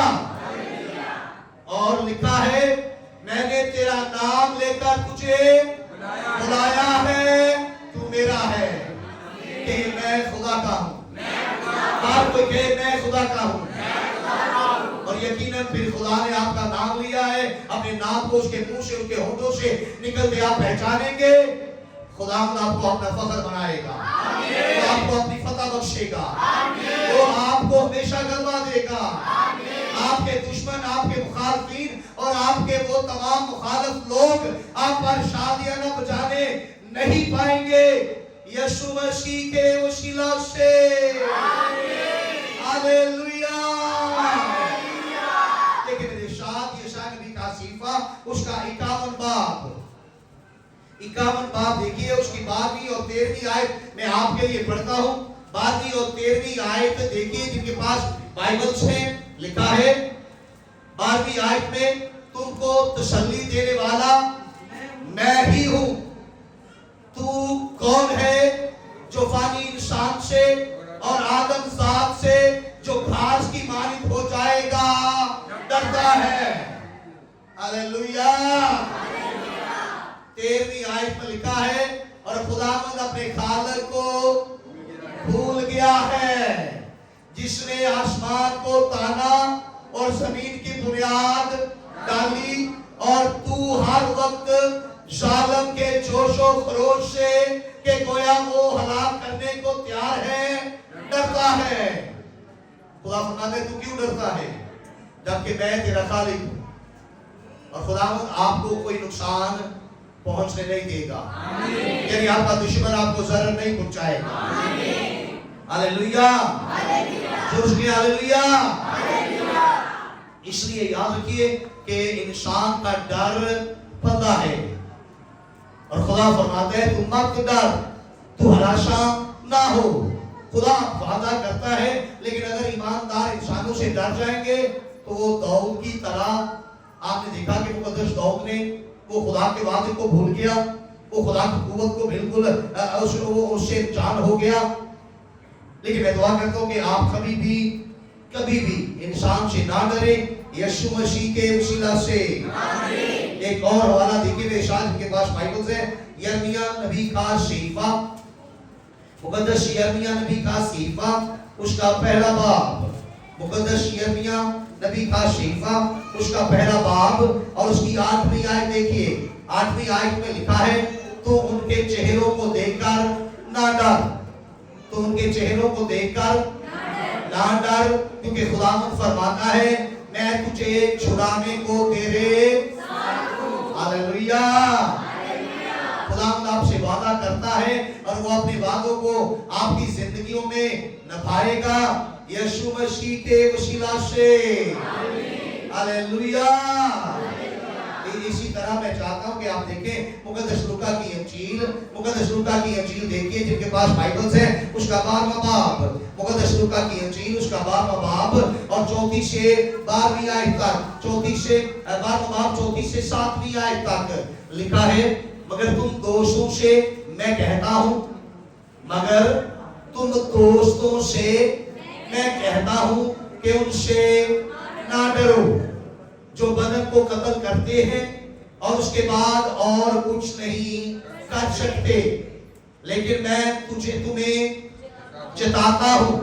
और लिखा है, मैंने तेरा नाम लेकर तुझे बुलाया है, तू मेरा है, कि मैं खुदा का हूं। हर कोई कहे मैं खुदा का हूं, और यकीनन फिर खुदा ने आपका नाम लिया है, अपने नाम को उसके मुंह से, उसके होठों से निकलते आप पहचानेंगे। खुदा आपको अपना फख्र बनाएगा, वो आपको अपनी फतह बख्शेगा, वो आपको हमेशा गलबा देगा। आपके दुश्मन, आपके मुखालिफिन और आपके वो तमाम मुखालिफ लोग आप पर शादियां न बजाने नहीं पाएंगे, यीशु मसीह के वसीला से। हालेलुया। लेकिन यशायाह नबी का सीफा उसका 51 बाब देखिए, उसकी 12वीं और 13वीं आयत मैं आपके लिए पढ़ता हूं। 12वीं और 13वीं आयत देखिए, जिनके पास बाइबल्स हैं, लिखा है 12वीं आयत में, तुमको तसल्ली देने वाला मैं ही हूं। तू कौन है जो फानी इंसान से और आदम जात से जो घास की मानित हो जाएगा डरता है। हालेलुया। 13वीं आयत में लिखा है और खुदावंद अपने खालिक को भूल गया है जिसने आसमान को ताना और जमीन की बुनियाद डाली, और तू हर वक्त जालिम के जोशो खरोश से कि गोया वो हलाक करने को तैयार है डरता है। खुदा फरमाते तू क्यों डरता है जबकि मैं तेरा खालिक हूं, और खुदावंद आपको कोई नुकसान पहुंचने नहीं देगा। यानी आपका दुश्मन आपको जरर नहीं पहुंचाएगा। हालेलुया। हालेलुया। इसलिए याद रखिए कि इंसान का डर फंदा है, और खुदा फरमाते हैं तुम मत डर, तू हलाशा ना हो। खुदा वादा करता है, लेकिन अगर ईमानदार इंसानों से डर जाएंगे तो वो दाऊद की तरह, आपने देखा कि मुकद्दस दाऊद ने वो खुदा के वादे को भूल गया, वो खुदा की कुव्वत को बिल्कुल उससे जान हो गया। लेकिन मैं दुआ करता हूं कि आप कभी भी इंसान से ना डरे, यीशु मसीह के वसीला से। एक और हवाला देखिए मेरे साथ के पास बाइबल से, यिर्मयाह नबी का सहीफा, मुकद्दस यिर्मयाह नबी का सहीफा उसका पहला बाब, मुकद्दस यिर्मयाह नबी का सहीफा उसका पहला बाब और उसकी 8वीं आयत देखिए। 8वीं आयत में लिखा है तो उनके चेहरों को देखकर ना डर, तो उनके चेहरों को देखकर ना डर, क्योंकि खुदावंद फरमाता है मैं तुझे छुड़ाने को तेरे साथ हूं। हालेलुया। खुदावंद आपसे वादा करता है और वो अपने वादों को आपकी जिंदगियों में निभाएगा यीशु मसीह के वसीला से। हालेलुया। इसी तरह मैं चाहता हूं कि आप देखें मुकद्दस लूका की इंजील, मुकद्दस लूका की इंजील देखिए जिनके पास बाइबल्स है, उसका 12वां बाब, मुकद्दस लूका की इंजील उसका 12वां बाब और 34 से 12वीं आयत तक, 34 से 12वां बाब 34 से 7वीं आयत तक लिखा है, मगर तुम दोस्तों से मैं कहता हूं, मगर तुम दोस्तों से मैं कहता हूं कि उनसे ना डरो जो बदन को कत्ल करते हैं और उसके बाद और कुछ नहीं कर सकते, लेकिन मैं तुम्हें चेताता हूं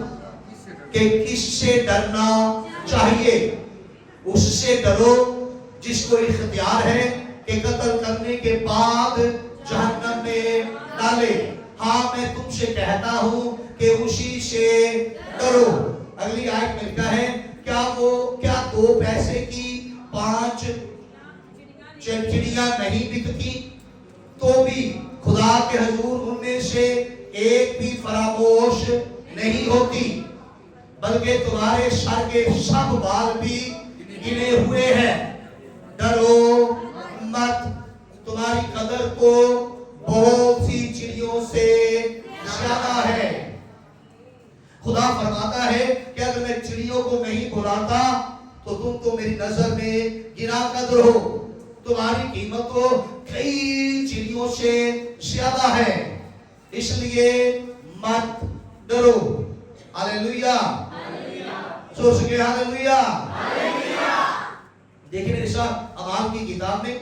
कि किससे डरना चाहिए। उससे डरो जिसको इख्तियार है कि कत्ल करने के बाद जहन्नम में डाले। हाँ मैं तुमसे कहता हूं कि उसी से डरो। अगली आयत में लिखा है क्या 2 पैसे की 5 चिड़ियां नहीं बिकती तो भी खुदा के हजूर उनमें से एक भी फरामोश नहीं होती, बल्कि तुम्हारे सर के सब बाल भी गिने हुए हैं। डरो मत, तुम्हारी कदर तो बहुत सी चिड़ियों से ज्यादा है। खुदा फरमाता है कि अगर मैं चिड़ियों को नहीं बुलाता तो तुम तो मेरी नजर में गिना कदर हो, तुम्हारी कीमत तो कई चिड़ियों से ज्यादा है, इसलिए मत डरो। हालेलुया। जोर से कहिए हालेलुया। देखिए मेरे साथ अमाल की किताब में,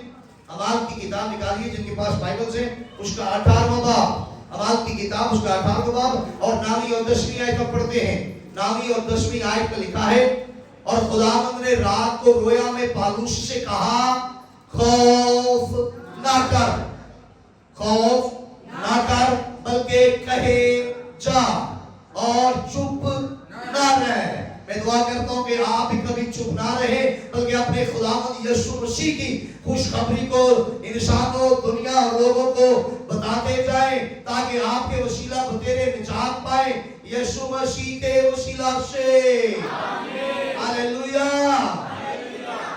अमाल की किताब निकालिए जिनके पास बाइबल से, उसका 18वां बाब, अमाल की किताब उसका 18वां बाब और 9वीं और 10वीं आयत में पढ़ते हैं। 9वीं और 10वीं आयत में लिखा है और खुदावंद ने रात को रोया में पालूस से कहा खौफ ना कर, खौफ ना कर, बल्कि कहे जा और चुप ना रहे। मैं दुआ करता हूं कि आप भी कभी चुप ना रहे, बल्कि अपने खुदावंद यीशु मसीह की खुशखबरी को इंसानों, दुनिया और लोगों को बताते जाएं, ताकि आपके वसीला बतेरे निजात पाए यीशु मसीह के वसीला से। हालेलुया।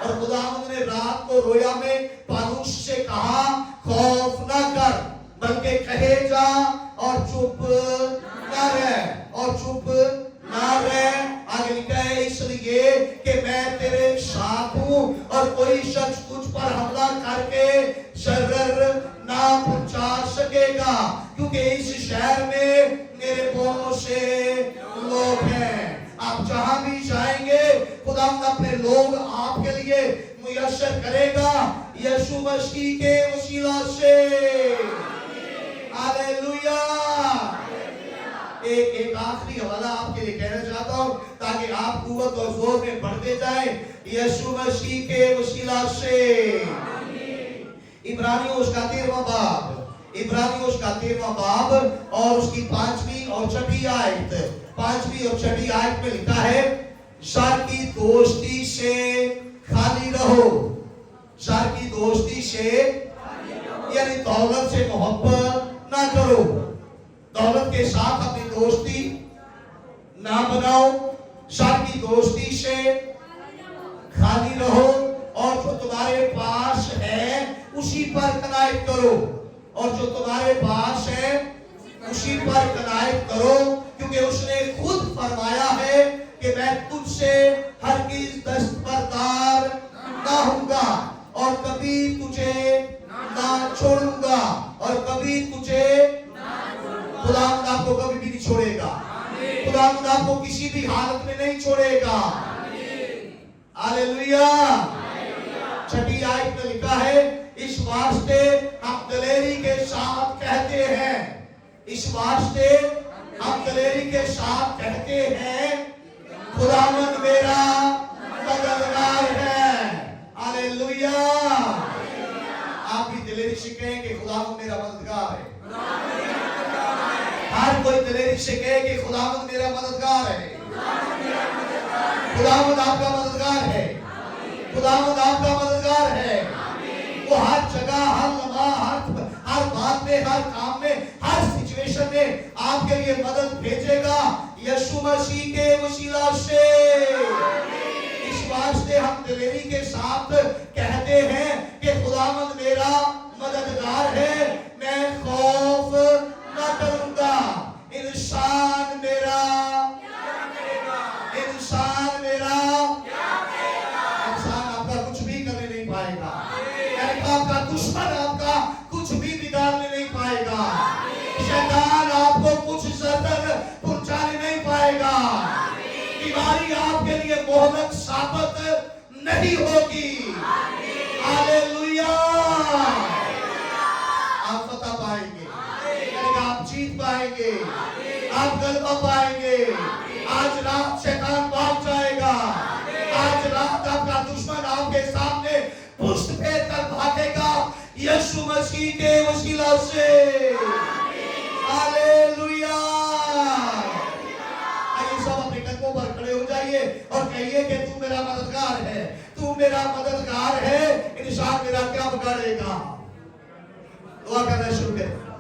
और खुदावंद ने रात को रोया में पालूस से कहा खौफ ना कर, बल्कि कहे जा और चुप ना रहे, और चुप ना रहे। आगे लिखा है इसलिए कि मैं तेरे साथ हूं और कोई शख्स तुझ पर हमला करके शर्र ना पहुंचा सकेगा, क्योंकि इस शहर में मेरे पांव से लोग हैं। आप जहां भी जाएंगे खुदावंद अपने लोग आपके लिए मुयस्सर करेगा यीशु मसीह के वसीला से। हालेलुया। एक आखिरी हवाला आपके लिए कहना चाहता हूं ताकि आप कुव्वत और जोर में बढ़ते जाएं यीशु मसीह के वसीला से। इब्रानियों उसका 13वां बाब, इब्रानियों उसका 13वां बाब और उसकी 5वीं और 6वीं आयत, 5वीं और 6वीं आयत में लिखा है शर की दोस्ती से खाली रहो। शर की दोस्ती से यानी दौलत से मोहब्बत ना करो, दौलत के साथ अपनी दोस्ती ना बनाओ। शर की दोस्ती से खाली रहो और जो तुम्हारे पास है उसी पर कनायत करो, और जो तुम्हारे पास है उसी पर कनायत करो, क्योंकि उसने खुद फरमाया है कि मैं तुझसे हरगिज़ दस्तबरदार ना होऊंगा और कभी तुझे ना छोड़ूंगा, और कभी तुझे खुदावंद आपको कभी भी नहीं छोड़ेगा। खुदावंद आपको किसी भी हालत में नहीं छोड़ेगा। हालेलुया। 6वीं आयत में लिखा है इस वास्ते हम दलेरी के साथ कहते हैं, इस वास्ते हम दलेरी के साथ कहते हैं खुदावंद मेरा मददगार है। हालेलुया। आप भी दलेरी से कहें कि खुदावंद मेरा मददगार है। हर कोई दलेरी से कहे कि खुदावंद मेरा मददगार है। खुदावंद आपका मददगार है। खुदावंद आपका मददगार है। वो हर जगह, हर लम्हा, हर बात में, हर काम में, हर सिचुएशन में आपके लिए मदद भेजेगा यीशु मसीह के वसीला से। इस वास्ते हम दिलेरी के साथ कहते हैं कि खुदावंद मेरा मददगार है, मैं खौफ न करूंगा। इंसान मेरा इंसान मेरा इंसान आपका कुछ भी करने नहीं पाएगा। आपका दुश्मन आपका कुछ भी बिगाड़ने नहीं पाएगा। शैतान आपको कुछ जर पहुंचाने नहीं पाएगा। बीमारी आपके लिए मोहलक साबित नहीं होगी। हालेलुया। आप फतह पाएंगे, आप जीत पाएंगे, आप गलबा पाएंगे। आज रात शैतान भाग जाएगा। आज रात आपका दुश्मन आपके सामने पुष्ट फेर कर भागेगा यीशु मसीह के वसीला से। हालेलुया। आइए सब अपने कदमों पर खड़े हो जाइए और कहिए कि तू मेरा मददगार है, तू मेरा मददगार है। इंसान मेरा क्या बिगाड़ेगा। दुआ करना शुरू करें।